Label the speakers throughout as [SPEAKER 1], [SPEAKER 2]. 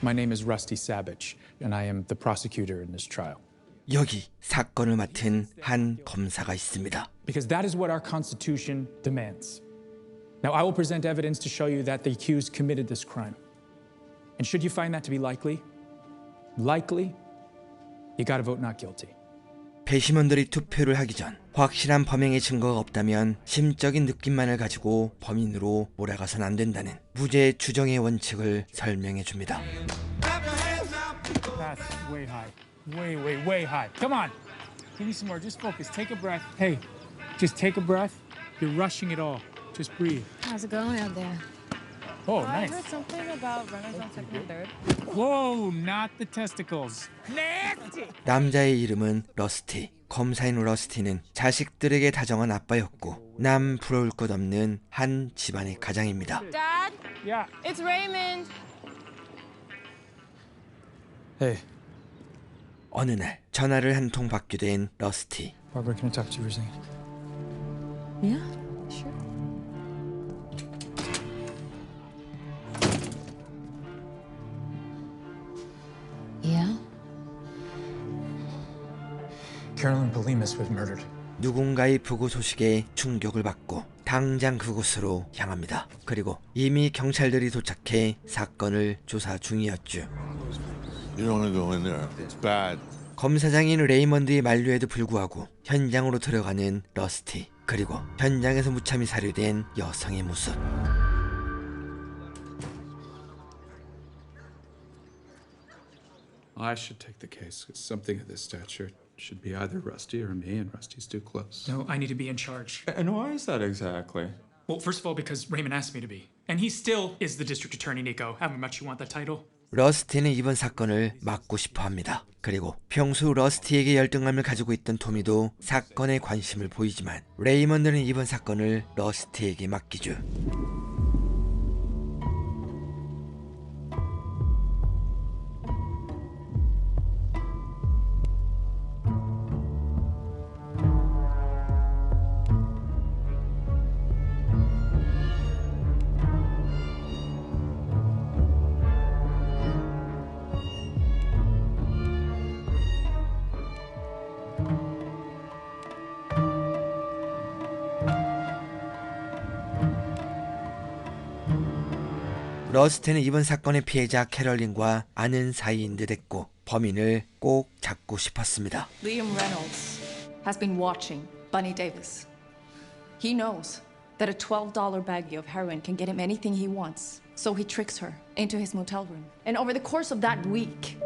[SPEAKER 1] My name is Rusty Savage, and I am the prosecutor in this trial.
[SPEAKER 2] 여기 사건을 맡은 한 검사가 있습니다.
[SPEAKER 1] Because that is what our Constitution demands. Now, I will present evidence to show you that the accused committed this crime. And should you find that to be likely, you gotta vote not guilty.
[SPEAKER 2] 배심원들이 투표를 하기 전 확실한 범행의 증거가 없다면 심적인 느낌만을 가지고 범인으로 몰아가선 안 된다는 무죄 추정의 원칙을 설명해 줍니다.
[SPEAKER 1] That's way high. Way high. Come on. Give me some more. Just focus. Take a breath. Hey, just take a breath. You're rushing it all. Just breathe.
[SPEAKER 3] How's it going out there?
[SPEAKER 1] Oh,
[SPEAKER 4] I
[SPEAKER 1] nice.
[SPEAKER 4] heard something about runners on second and third.
[SPEAKER 1] Whoa, not the testicles. Nasty.
[SPEAKER 2] 남자의 이름은 러스티. 검사인 러스티는 자식들에게 다정한 아빠였고 남 부러울 것 없는 한 집안의 가장입니다.
[SPEAKER 4] Dad,
[SPEAKER 1] Yeah.
[SPEAKER 4] it's Raymond.
[SPEAKER 1] Hey,
[SPEAKER 2] 어느 날 전화를 한 통 받게 된 러스티.
[SPEAKER 1] Barbara, can I talk to you for a second?
[SPEAKER 3] Yeah, sure. Yeah?
[SPEAKER 1] Carolyn Polimas was murdered.
[SPEAKER 2] 누군가의 부고 소식에 충격을 받고 당장 그곳으로 향합니다. 그리고 이미 경찰들이 도착해 사건을 조사 중이었죠.
[SPEAKER 5] You don't want to go in there. It's bad.
[SPEAKER 2] 검사장인 레이먼드의 만류에도 불구하고 현장으로 들어가는 러스티. 그리고 현장에서 무참히 살해된 여성의 모습.
[SPEAKER 6] I should take the case. Something of this stature should be either Rusty or me, and Rusty's too close.
[SPEAKER 1] No, I need to be in charge.
[SPEAKER 6] And why is that exactly?
[SPEAKER 1] Well, first of all, because Raymond asked me to be. And he still is the district attorney, Nico, however much you want that title.
[SPEAKER 2] 러스티는 이번 사건을 막고 싶어 합니다. 그리고 평소 러스티에게 열등감을 가지고 있던 토미도 사건에 관심을 보이지만 레이먼드는 이번 사건을 러스티에게 맡기죠. 러스티는 이번 사건의 피해자 캐럴린과 아는 사이인 듯 했고 범인을 꼭 잡고 싶었습니다.
[SPEAKER 7] Liam Reynolds has been watching Bunny Davis. He knows that a $12 baggie of heroin can get him anything he wants. So he tricks her into his motel room. And over the course of that week,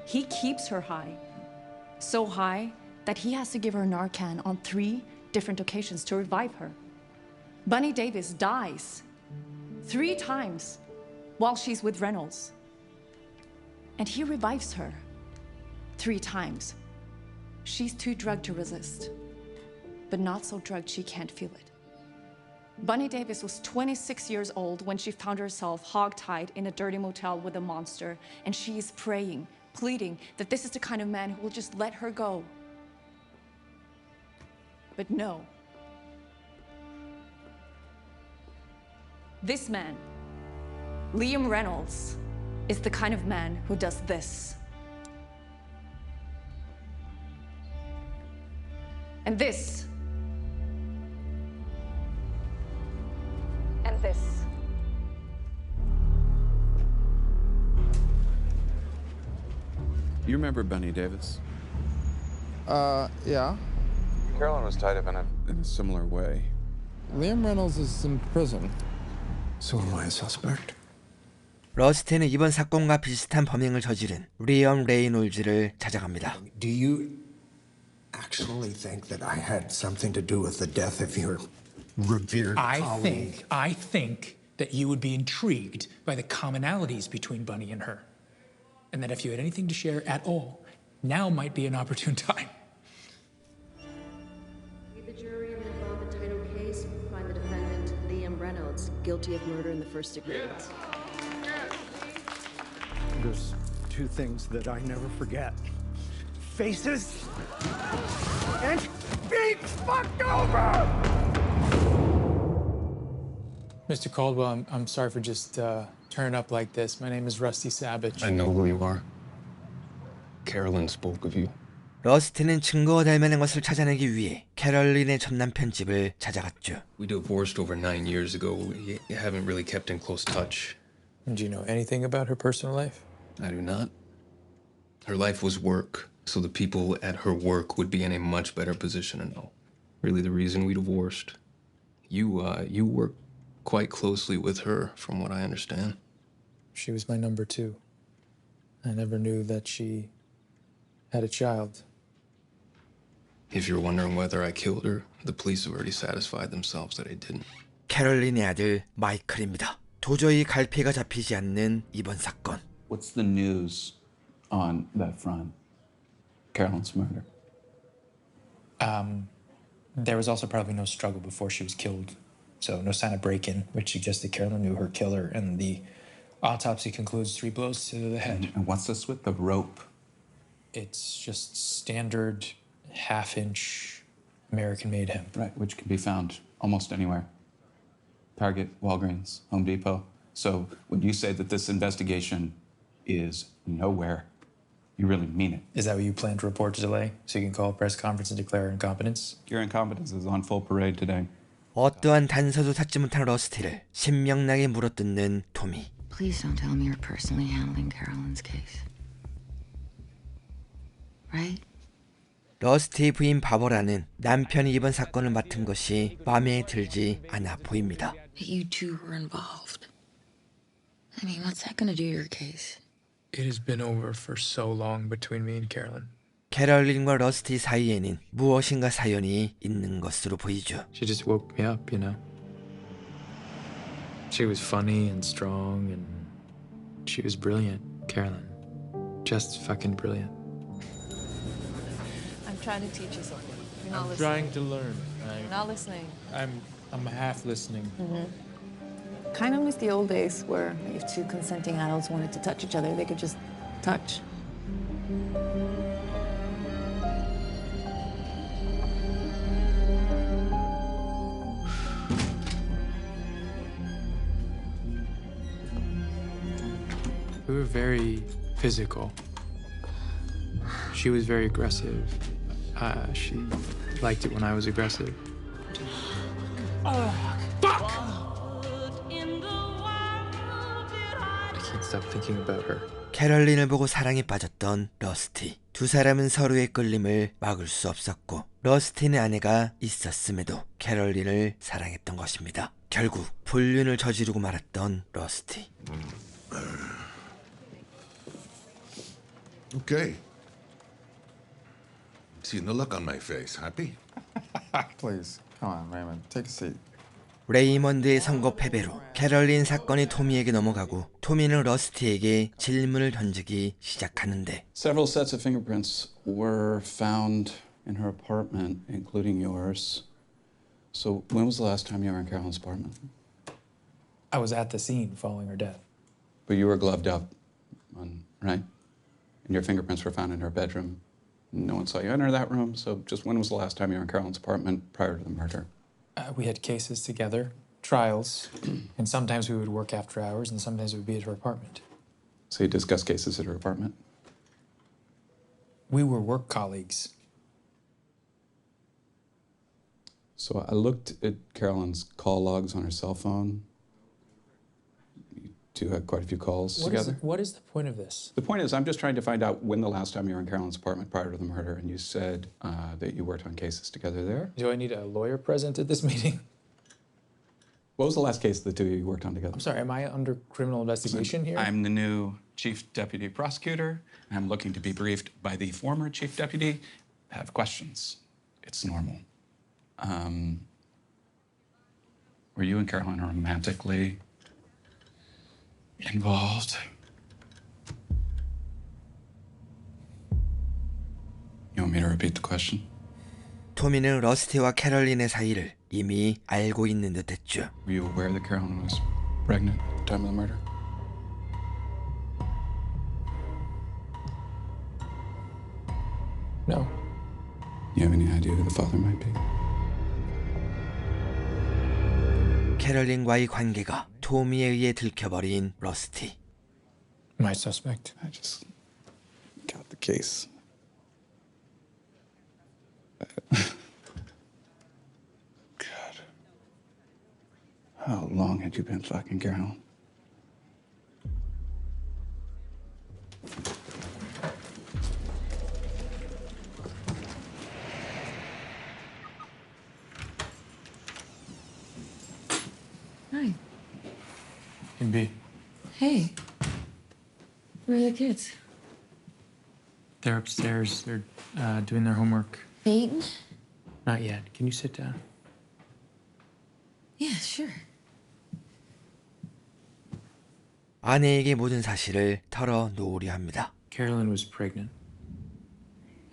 [SPEAKER 7] he keeps her high. So high that he has to give her Narcan on 3 different occasions to revive her. Bunny Davis dies 3 times while she's with Reynolds. And he revives her 3 times. She's too drugged to resist, but not so drugged she can't feel it. Bunny Davis was 26 years old when she found herself hogtied in a dirty motel with a monster, and she is praying, pleading that this is the kind of man who will just let her go. But no. This man, Liam Reynolds, is the kind of man who does this. And this. And this.
[SPEAKER 6] You remember Bunny Davis?
[SPEAKER 8] Yeah.
[SPEAKER 6] Carolyn was tied up in a similar way.
[SPEAKER 8] Liam Reynolds is in prison.
[SPEAKER 5] So am I a suspect?
[SPEAKER 2] 러스티는 이번 사건과 비슷한 범행을 저지른 리엄 레이놀즈를 찾아갑니다.
[SPEAKER 5] Do you actually think that I had something to do with the death of your revered colleague?
[SPEAKER 1] I think that you would be intrigued by the commonalities between Bunny and her. And that if you had anything to share at all, now might be an opportune time.
[SPEAKER 9] The jury in the above entitled case find the defendant, Liam Reynolds, guilty of murder in the first degree.
[SPEAKER 10] There's 2 things that I never forget. Faces and being fucked over!
[SPEAKER 1] Mr. Caldwell, I'm sorry for just turn up like this. My name is Rusty Savage.
[SPEAKER 11] I know who you are. Carolyn spoke of you.
[SPEAKER 2] 러스티는 증거가 될 만한 것을 찾아내기 위해 캐럴린의 전남 편집을 찾아갔죠.
[SPEAKER 11] We divorced over 9 years ago. We haven't really kept in close touch.
[SPEAKER 1] Do you know anything about her personal life?
[SPEAKER 11] I do not. Her life was work, so the people at her work would be in a much better position to know. Really the reason we divorced. You work quite closely with her, from what I understand.
[SPEAKER 1] She was my number two. I never knew that she had a child.
[SPEAKER 11] If you're wondering whether I killed her, the police have already satisfied themselves that I didn't.
[SPEAKER 2] 캐럴린의 아들 마이클입니다. 도저히 갈피가 잡히지 않는 이번 사건.
[SPEAKER 12] What's the news on that front? Carolyn's murder.
[SPEAKER 1] There was also probably no struggle before she was killed. So no sign of break-in, which suggests that Carolyn knew her killer, and the autopsy concludes 3 blows to the head.
[SPEAKER 12] And what's this with the rope?
[SPEAKER 1] It's just standard half-inch American-made hemp.
[SPEAKER 12] Right, which can be found almost anywhere. Target, Walgreens, Home Depot. So when you say that this investigation is nowhere, you really mean it.
[SPEAKER 1] Is that what you plan to report to delay? So you can call a press conference and declare incompetence?
[SPEAKER 12] Your incompetence is on full parade today.
[SPEAKER 2] 어떠한 단서도 찾지 못한 러스티를 신명나게 물어뜯는 토미.
[SPEAKER 3] Please don't tell me you're personally handling Carolyn's case. Right?
[SPEAKER 2] 러스티의 부인 바버라는 남편이 이번 사건을 맡은 것이 마음에 들지 않아 보입니다.
[SPEAKER 3] That you two were involved. I mean, what's that gonna do to your case?
[SPEAKER 1] It has been over for so long between me and Carolyn.
[SPEAKER 2] 캐럴린과 러스티 사이에는 무엇인가 사연이 있는 것으로 보이죠.
[SPEAKER 1] She just woke me up, you know. She was funny and strong and she was brilliant, Carolyn. Just fucking brilliant.
[SPEAKER 4] I'm trying to teach you something. You're not
[SPEAKER 1] I'm
[SPEAKER 4] listening.
[SPEAKER 1] trying to learn.
[SPEAKER 4] You're not listening.
[SPEAKER 1] I'm half listening.
[SPEAKER 7] Kind of miss the old days where if two consenting adults wanted to touch each other, they could just touch.
[SPEAKER 1] We were very physical. She was very aggressive. She liked it when I was aggressive. Fuck! I can't stop thinking about her.
[SPEAKER 2] 캐럴린을 보고 사랑에 빠졌던 러스티. 두 사람은 서로의 끌림을 막을 수 없었고 러스티는 아내가 있었음에도 캐럴린을 사랑했던 것입니다. 결국 불륜을 저지르고 말았던 러스티.
[SPEAKER 13] Okay. Seeing the look on my face. Happy?
[SPEAKER 8] Please, come on, Raymond. Take a seat.
[SPEAKER 2] 레이먼드의 선거 패배로 캐럴린 사건이 토미에게 넘어가고 토미는 러스티에게 질문을 던지기 시작하는데
[SPEAKER 12] Several sets of fingerprints were found in her apartment, including yours. So when was the last time you were in Carolyn's apartment?
[SPEAKER 1] I was at the scene following her death.
[SPEAKER 12] But you were gloved up, right? And your fingerprints were found in her bedroom. No one saw you enter that room, so just when was the last time you were in Carolyn's apartment prior to the murder?
[SPEAKER 1] We had cases together, trials, and sometimes we would work after hours, and sometimes it would be at her apartment.
[SPEAKER 12] So you discussed cases at her apartment?
[SPEAKER 1] We were work colleagues.
[SPEAKER 12] So I looked at Carolyn's call logs on her cell phone. You two had quite a few calls together.
[SPEAKER 1] What is the point of this?
[SPEAKER 12] The point is, I'm just trying to find out when the last time you were in Carolyn's apartment prior to the murder, and you said that you worked on cases together there.
[SPEAKER 1] Do I need a lawyer present at this meeting?
[SPEAKER 12] What was the last case the two of you worked on together?
[SPEAKER 1] I'm sorry, am I under criminal investigation here?
[SPEAKER 12] I'm the new chief deputy prosecutor. I'm looking to be briefed by the former chief deputy. I have questions. It's normal. Were you and Carolyn romantically involved? You want me to repeat the question?
[SPEAKER 2] 토미는 러스티와 캐럴린의 사이를 이미 알고 있는 듯했죠.
[SPEAKER 12] Were you aware that Carolyn was pregnant at the time of the murder?
[SPEAKER 1] No.
[SPEAKER 12] You have any idea who the father might be?
[SPEAKER 2] 캐럴린과의 관계가 토미에 의해 들켜버린 러스티.
[SPEAKER 1] My suspect.
[SPEAKER 12] I just got the case. God. How long had you been fucking Carol?
[SPEAKER 3] Hi.
[SPEAKER 1] Can be.
[SPEAKER 3] Hey. Where are the kids?
[SPEAKER 1] They're upstairs. They're doing their homework.
[SPEAKER 3] Eating?
[SPEAKER 1] Not yet. Can you sit down?
[SPEAKER 3] Yeah, sure.
[SPEAKER 2] 아내에게 모든 사실을 털어놓으려 합니다.
[SPEAKER 1] Carolyn was pregnant.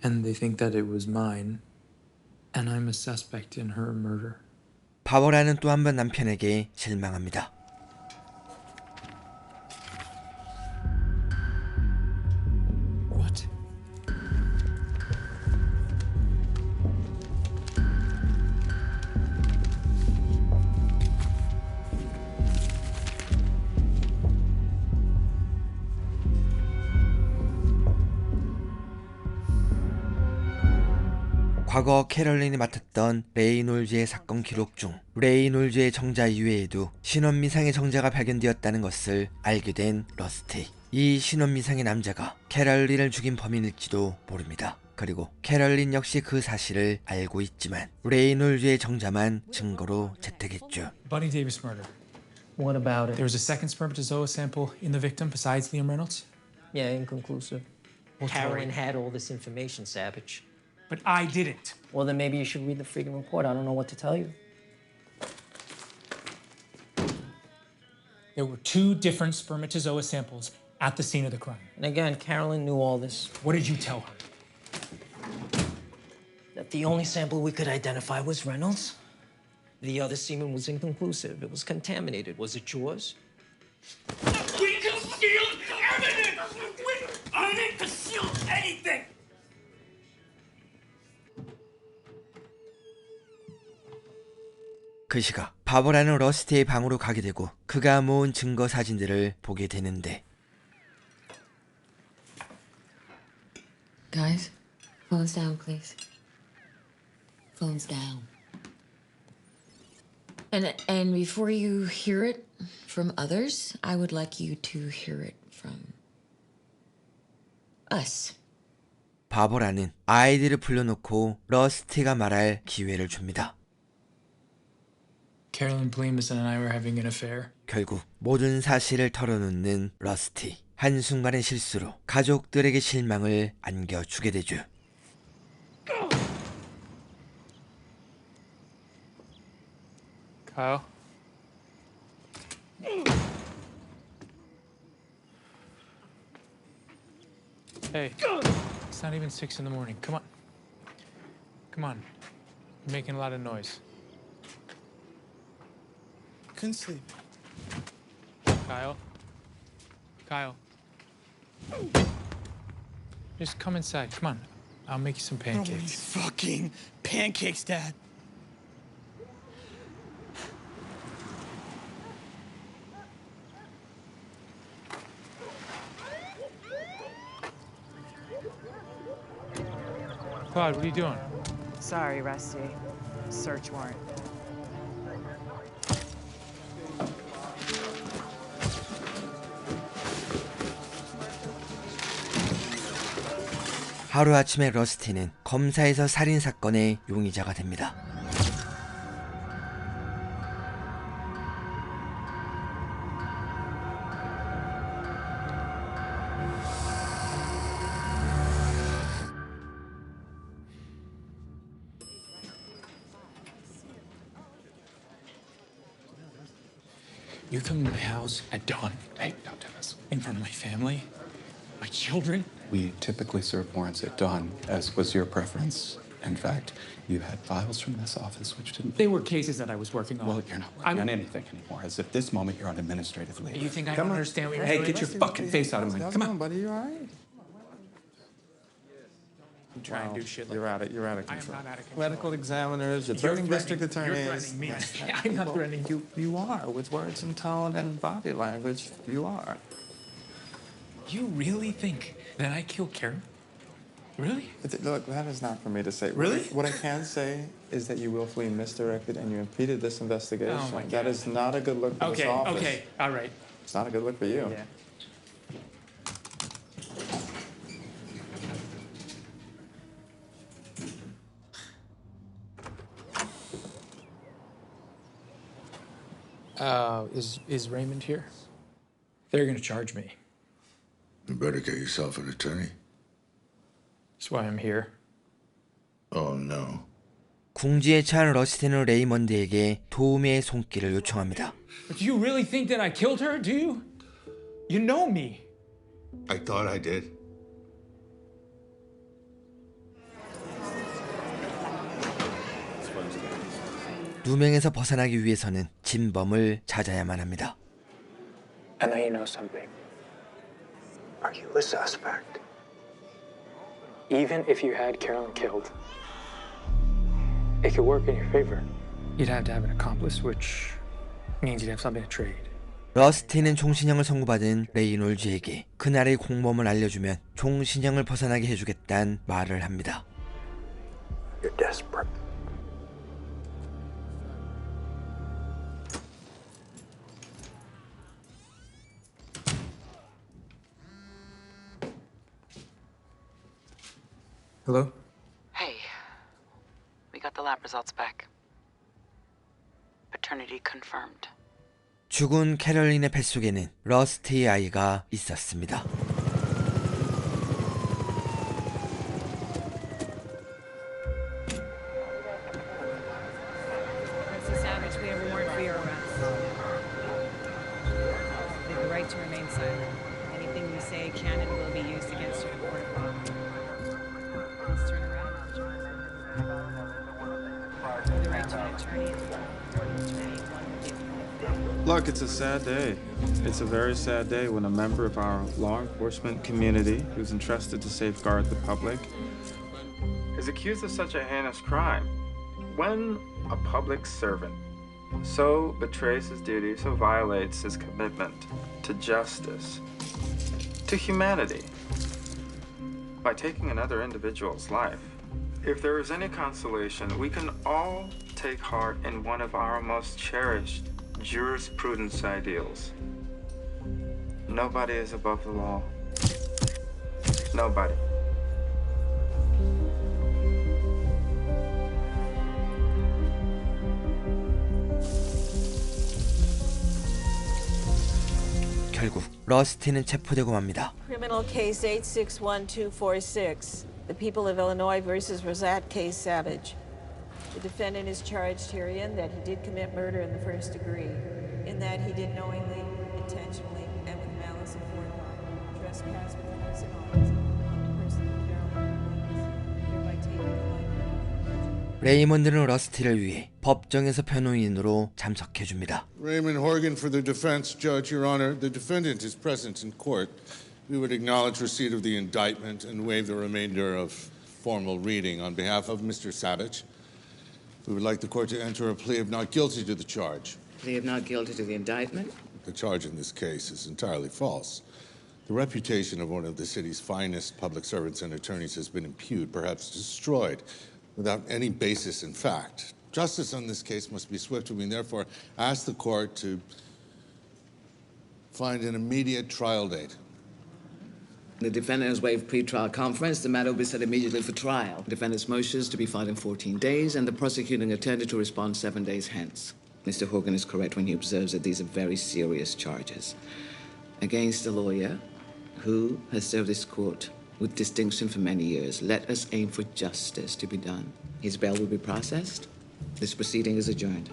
[SPEAKER 1] And they think that it was mine. And I'm a suspect in her murder.
[SPEAKER 2] 바버라는 또 한 번 남편에게 실망합니다.
[SPEAKER 1] What?
[SPEAKER 2] 과거 캐럴린이 맡았던 레이놀즈의 사건 기록 중 레이놀즈의 정자 이외에도 신원미상의 정자가 발견되었다는 것을 알게 된 러스티. 이 신원미상의 남자가 캐럴린을 죽인 범인일지도 모릅니다. 그리고 캐럴린 역시 그 사실을 알고 있지만 레이놀즈의 정자만 증거로 채택했죠.
[SPEAKER 1] Bunny Davis murder.
[SPEAKER 14] What about it?
[SPEAKER 1] There was a second spermatozoa sample in the victim besides Liam Reynolds?
[SPEAKER 14] Yeah, inconclusive. Carolyn had all this information, Savage.
[SPEAKER 1] But I didn't.
[SPEAKER 14] Well, then maybe you should read the freaking report. I don't know what to tell you.
[SPEAKER 1] There were 2 different spermatozoa samples at the scene of the crime.
[SPEAKER 14] And again, Carolyn knew all this.
[SPEAKER 1] What did you tell her?
[SPEAKER 14] That the only sample we could identify was Reynolds. The other semen was inconclusive. It was contaminated. Was it yours?
[SPEAKER 15] We concealed evidence! I didn't conceal anything!
[SPEAKER 2] 그 시각 바버라는 러스티의 방으로 가게 되고 그가 모은 증거 사진들을 보게 되는데
[SPEAKER 3] Guys, phones down, please. Phones down. And before you hear it from others, I would like you to hear it from us.
[SPEAKER 2] 바버라는 아이들을 불러놓고 러스티가 말할 기회를 줍니다.
[SPEAKER 1] Carolyn Blemus and I were having an affair.
[SPEAKER 2] 결국 모든 사실을 털어놓는 러스티. 한순간의 실수로 가족들에게 실망을 안겨주게 되죠.
[SPEAKER 1] Kyle? Hey, it's not even 6 in the morning. Come on. Come on. You're making a lot of noise.
[SPEAKER 16] Couldn't sleep.
[SPEAKER 1] Kyle? Kyle? Just come inside. Come on. I'll make you some
[SPEAKER 16] I don't want
[SPEAKER 1] pancakes.
[SPEAKER 16] these fucking pancakes, Dad.
[SPEAKER 1] Claude, what are you doing?
[SPEAKER 17] Sorry, Rusty. Search warrant.
[SPEAKER 2] 하루아침에 러스티는 검사에서 살인사건의 용의자가 됩니다.
[SPEAKER 1] You come to my house at dawn. Hey, don't do this. In front of my family, my children.
[SPEAKER 12] We typically serve warrants at dawn, as was your preference. In fact, you had files from this office which didn't...
[SPEAKER 1] They were cases that I was working on.
[SPEAKER 12] Well, you're not working on anything anymore. As if this moment you're on administrative leave.
[SPEAKER 1] You think I don't understand what you're
[SPEAKER 12] Hey,
[SPEAKER 1] doing?
[SPEAKER 12] get your fucking face out of mine. Come on.
[SPEAKER 8] buddy. You all right?
[SPEAKER 1] You try and do shit like
[SPEAKER 8] You're
[SPEAKER 1] that.
[SPEAKER 8] you're out of
[SPEAKER 1] I am
[SPEAKER 8] control.
[SPEAKER 1] not out of control.
[SPEAKER 8] Medical examiners, your
[SPEAKER 1] You're
[SPEAKER 8] burning district
[SPEAKER 1] threatening-
[SPEAKER 8] attorneys.
[SPEAKER 1] You're threatening me. I'm not threatening you.
[SPEAKER 8] You are, with words and tone and body language, you are.
[SPEAKER 1] You really think that I killed Karen? Really?
[SPEAKER 8] Look, that is not for me to say.
[SPEAKER 1] Really?
[SPEAKER 8] What I can say is that you willfully misdirected and you impeded this investigation.
[SPEAKER 1] Oh my God.
[SPEAKER 8] That is not a good look for this office.
[SPEAKER 1] Okay, all right.
[SPEAKER 8] It's not a good look for you.
[SPEAKER 1] Yeah. Is Raymond here? They're gonna charge me.
[SPEAKER 13] You better get yourself an attorney.
[SPEAKER 1] That's why I'm here.
[SPEAKER 13] Oh, no.
[SPEAKER 2] 궁지에 처한 러스티는 레이먼드에게 도우미의 손길을 요청합니다.
[SPEAKER 1] But do you really think that I killed her? Do you? You know me.
[SPEAKER 13] I thought I did.
[SPEAKER 2] 누명에서 벗어나기 위해서는 진범을 찾아야만 합니다.
[SPEAKER 1] I know you know something. Are you a suspect? Even if you had Carolyn killed, it could work in your favor. You'd have to have an accomplice, which means you'd have something to trade.
[SPEAKER 2] 러스티는 종신형을 선고받은 레이놀즈에게 그날의 공범을 알려주면 종신형을 벗어나게 해주겠다는 말을 합니다.
[SPEAKER 5] You're desperate.
[SPEAKER 1] Hello?
[SPEAKER 17] Hey, we got the lab results back. Paternity confirmed.
[SPEAKER 2] 죽은 캐럴린의 뱃속에는 러스티의 아이가 있었습니다.
[SPEAKER 17] Mr. Savage, we have a warrant for your arrest. You have the right to remain silent. Anything you say can and will be used against you in court of law. Please turn around. You have the right to an attorney.
[SPEAKER 8] Look, it's a sad day. It's a very sad day when a member of our law enforcement community who's entrusted to safeguard the public is accused of such a heinous crime. When a public servant so betrays his duty, so violates his commitment to justice, to humanity, by taking another individual's life, if there is any consolation, we can all take heart in one of our most cherished jurisprudence ideals. Nobody is above the law. Nobody.
[SPEAKER 2] 결국 러스티는 체포되고 맙니다.
[SPEAKER 18] Criminal case 861246. The people of Illinois versus Rosette K. Savage. The defendant is charged herein that he did commit murder in the first degree, in that he did knowingly, intentionally, and with malice aforethought trespass with force and arms on the person of Carolyn Williams, hereby taking the life.
[SPEAKER 2] 레이먼드는 러스티를 위해 법정에서 변호인으로 참석해줍니다.
[SPEAKER 13] Raymond Horgan for the defense, Judge, Your Honor. The defendant is present in court. We would acknowledge receipt of the indictment and waive the remainder of formal reading on behalf of Mr. Savage. We would like the court to enter a plea of not guilty to the charge.
[SPEAKER 19] Plea of not guilty to the indictment?
[SPEAKER 13] The charge in this case is entirely false. The reputation of one of the city's finest public servants and attorneys has been impugned, perhaps destroyed, without any basis in fact. Justice on this case must be swift, and we therefore ask the court to find an immediate trial date.
[SPEAKER 19] The defendant has waived pre-trial conference. The matter will be set immediately for trial. The defendant's motions to be filed in 14 days, and the prosecuting attorney to respond 7 days hence. Mr. Horgan is correct when he observes that these are very serious charges against a lawyer who has served this court with distinction for many years. Let us aim for justice to be done. His bail will be processed. This proceeding is adjourned.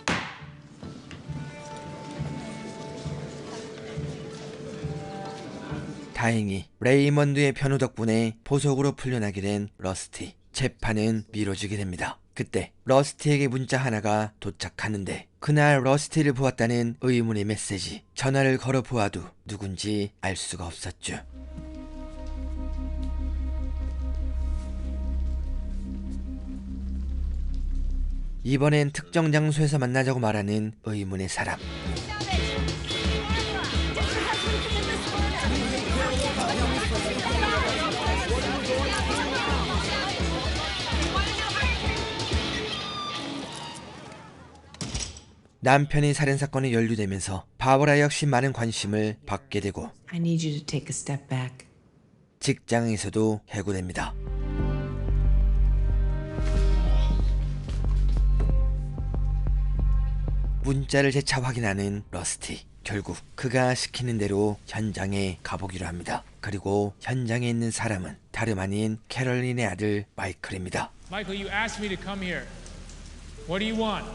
[SPEAKER 2] 다행히 레이먼드의 변호 덕분에 보석으로 풀려나게 된 러스티. 재판은 미뤄지게 됩니다. 그때 러스티에게 문자 하나가 도착하는데 그날 러스티를 보았다는 의문의 메시지. 전화를 걸어 보아도 누군지 알 수가 없었죠. 이번엔 특정 장소에서 만나자고 말하는 의문의 사람. 남편이 살인사건에 연루되면서 바버라 역시 많은 관심을 받게 되고
[SPEAKER 20] I need you to take a step back.
[SPEAKER 2] 직장에서도 해고됩니다. 문자를 재차 확인하는 러스티. 결국 그가 시키는 대로 현장에 가보기로 합니다. 그리고 현장에 있는 사람은 다름 아닌 캐럴린의 아들 마이클입니다.
[SPEAKER 21] Michael, you asked me to come here. What do you want?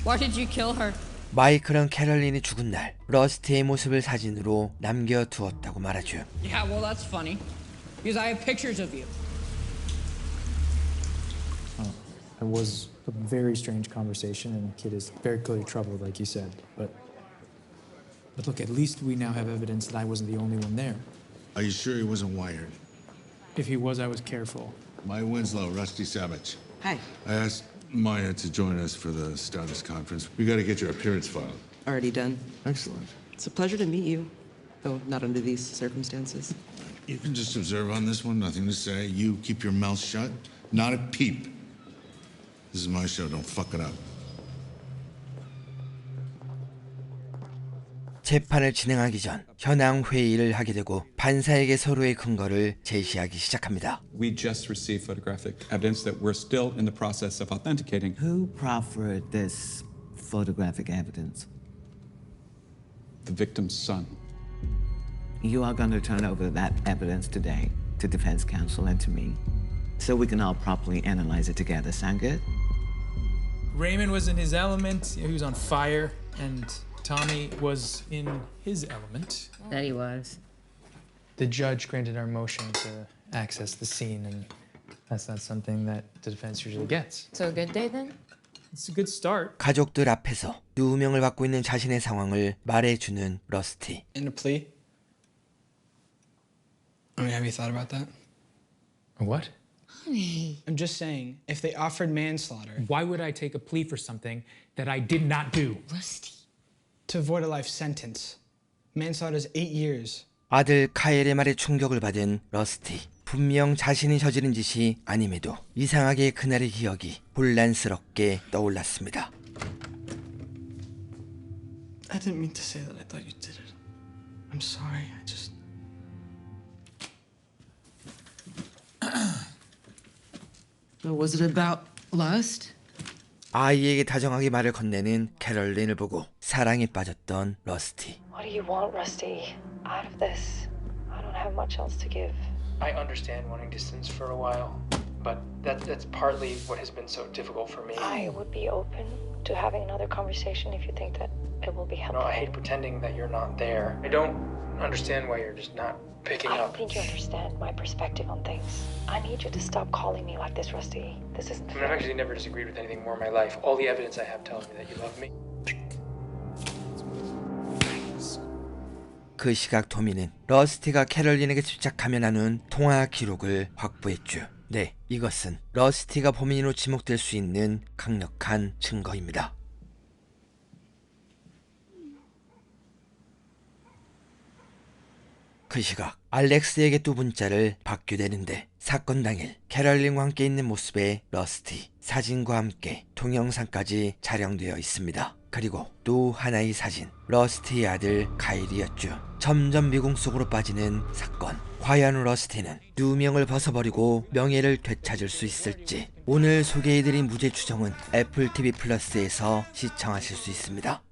[SPEAKER 7] Why did you kill her?
[SPEAKER 2] 마이클은 캐럴린이 죽은 날 러스티의 모습을 사진으로 남겨두었다고 말하죠.
[SPEAKER 22] Yeah, well, that's funny. Because I have pictures of you.
[SPEAKER 1] It was a very strange conversation, and the kid is very clearly troubled, like you said. But look, at least we now have evidence that I wasn't the only one there.
[SPEAKER 13] Are you sure he wasn't wired?
[SPEAKER 1] If he was, I was careful.
[SPEAKER 13] Maya Winslow, Rusty Savage.
[SPEAKER 22] Hi.
[SPEAKER 13] I asked Maya to join us for the status conference. We got to get your appearance filed.
[SPEAKER 23] Already done.
[SPEAKER 13] Excellent.
[SPEAKER 23] It's a pleasure to meet you, though not under these circumstances.
[SPEAKER 13] You can just observe on this one, nothing to say. You keep your mouth shut, not a peep. This is my show, don't fuck it up.
[SPEAKER 2] 재판을 진행하기 전 현황 회의를 하게 되고 판사에게 서로의 근거를 제시하기 시작합니다.
[SPEAKER 12] We just received photographic evidence that we're still in the process of authenticating.
[SPEAKER 19] Who proffered this photographic evidence?
[SPEAKER 12] The victim's son.
[SPEAKER 19] You are going to turn over that evidence today to defense counsel and to me, so we can all properly analyze it together. Sound good?
[SPEAKER 1] Raymond was in his element. He was on fire, and Tommy was in his element.
[SPEAKER 3] That he was.
[SPEAKER 1] The judge granted our motion to access the scene, and that's not something that the defense usually gets.
[SPEAKER 3] So a good day then?
[SPEAKER 1] It's a good start.
[SPEAKER 2] 가족들 앞에서 누명을 받고 있는 자신의 상황을 말해주는 러스티.
[SPEAKER 16] In a plea? I mean, have you thought about that?
[SPEAKER 1] What?
[SPEAKER 3] Honey.
[SPEAKER 16] I'm just saying, if they offered manslaughter...
[SPEAKER 1] Why would I take a plea for something that I did not do?
[SPEAKER 3] Rusty.
[SPEAKER 16] To avoid a life sentence. Manslaughter's 8 years.
[SPEAKER 2] 아들 카엘의 말에 충격을 받은 러스티. 분명 자신이 저지른 짓이 아님에도 이상하게 그날의 기억이 혼란스럽게 떠올랐습니다.
[SPEAKER 16] I didn't mean to say that I thought you did it. I'm sorry, I just...
[SPEAKER 20] Was it about lust?
[SPEAKER 2] 아이에게 다정하게 말을 건네는 캐럴린을 보고 사랑에 빠졌던 러스티.
[SPEAKER 24] What do you want, Rusty? Out of this. I don't have much else to give.
[SPEAKER 1] I understand wanting distance for a while, but that's partly what has been so difficult for me.
[SPEAKER 24] I would be open to having another conversation if you think that it will be helpful.
[SPEAKER 1] No, I hate pretending that you're not there. I don't understand why you're just not picking
[SPEAKER 24] I don't
[SPEAKER 1] up.
[SPEAKER 24] think you understand my perspective on things. I need you to stop calling me like this, Rusty. This isn't
[SPEAKER 1] I've actually never disagreed with anything more in my life. All the evidence I have tells me that you love me.
[SPEAKER 2] 그 시각 토미는 러스티가 캐럴린에게 집착하며 나눈 통화 기록을 확보했죠. 네, 이것은 러스티가 범인으로 지목될 수 있는 강력한 증거입니다. 그 시각 알렉스에게 또 문자를 받게 되는데 사건 당일 캐럴린과 함께 있는 모습의 러스티, 사진과 함께 동영상까지 촬영되어 있습니다. 그리고 또 하나의 사진, 러스티의 아들 카일이었죠. 점점 미궁 속으로 빠지는 사건. 과연 러스티는 누명을 벗어버리고 명예를 되찾을 수 있을지. 오늘 소개해드린 무죄 추정은 애플 TV 플러스에서 시청하실 수 있습니다.